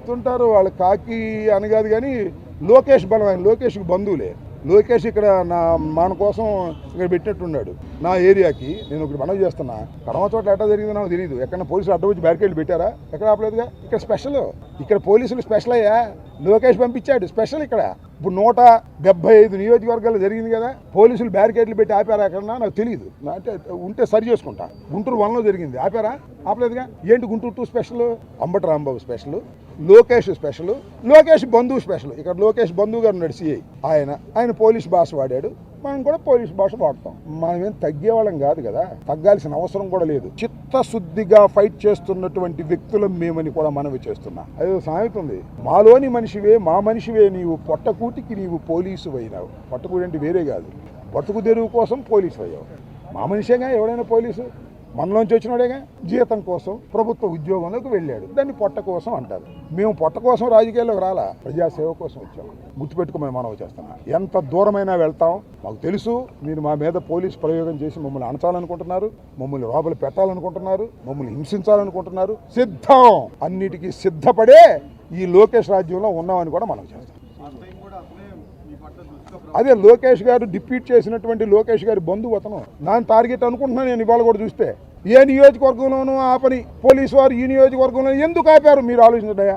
చెప్తుంటారు వాళ్ళు కాకి అని కాదు కానీ లోకేష్ బలం, ఆయన లోకేష్కి బంధువులే. లోకేష్ ఇక్కడ మన కోసం ఇక్కడ పెట్టినట్టున్నాడు. నా ఏరియాకి నేను ఒకటి మనవి చేస్తున్నా, కడమ చోట ఎట్లా జరిగిందో నాకు తెలియదు. ఎక్కడ పోలీసులు అడ్డం వచ్చి బ్యారికేడ్లు పెట్టారా? ఎక్కడ ఆపలేదుగా. ఇక్కడ స్పెషల్, ఇక్కడ పోలీసులు స్పెషల్ అయ్యా. లోకేష్ పంపించాడు స్పెషల్. ఇక్కడ ఇప్పుడు 175 నియోజకవర్గాలు జరిగింది కదా, పోలీసులు బ్యారికేడ్లు పెట్టి ఆపారా ఎక్కడన్నా నాకు తెలియదు. అంటే ఉంటే సరి చేసుకుంటా. గుంటూరు 1లో జరిగింది, ఆపారా? ఆపలేదుగా. ఏంటి Guntur 2 special? Ambati Rambabu special, Lokesh special, Lokesh బంధువు స్పెషల్. ఇక్కడ లోకేష్ బంధువు గారు ఉన్నాడు సిఐ, ఆయన పోలీస్ భాష వాడాడు, మనం కూడా పోలీస్ భాష వాడతాం. మనమేం తగ్గేవాళ్ళం కాదు కదా, తగ్గాల్సిన అవసరం కూడా లేదు. చిత్తశుద్ధిగా ఫైట్ చేస్తున్నటువంటి వ్యక్తులం మేమని కూడా మనవి చేస్తున్నా. అదే సామెత ఉంది, మాలోని మనిషివే మా మనిషివే నీవు, పొట్టకూటికి నీవు పోలీసు అయినావు. పొట్టకూటి అంటే వేరే కాదు, బతుకు తెరువు కోసం పోలీసు అయ్యావు. మా మనిషేగా ఎవడైనా పోలీసు, మనలోంచి వచ్చినాడేగా. జీతం కోసం ప్రభుత్వ ఉద్యోగంలోకి వెళ్ళాడు, దాన్ని పొట్ట కోసం అంటారు. మేము పొట్ట కోసం రాజకీయాల్లోకి రాలా, ప్రజాసేవ కోసం వచ్చాము. గుర్తుపెట్టుకోమని మనం చేస్తున్నా. ఎంత దూరమైనా వెళ్తాం. మాకు తెలుసు మీరు మా మీద పోలీస్ ప్రయోగం చేసి మమ్మల్ని అణచాలనుకుంటున్నారు, మమ్మల్ని లోపల పెట్టాలనుకుంటున్నారు, మమ్మల్ని హింసించాలనుకుంటున్నారు. సిద్ధం, అన్నిటికీ సిద్ధపడే ఈ లోకేష్ రాజ్యంలో ఉన్నామని కూడా మనం చేస్తాం. అదే లోకేష్ గారు డిప్యూట్ చేసినటువంటి లోకేష్ గారి బంధువు అతను. దాని టార్గెట్ అనుకుంటున్నాను నేను ఇవాళ కూడా చూస్తే. ఏ నియోజకవర్గంలోనూ ఆపని పోలీసు వారు ఈ నియోజకవర్గంలో ఎందుకు ఆపారు మీరు ఆలోచించండి.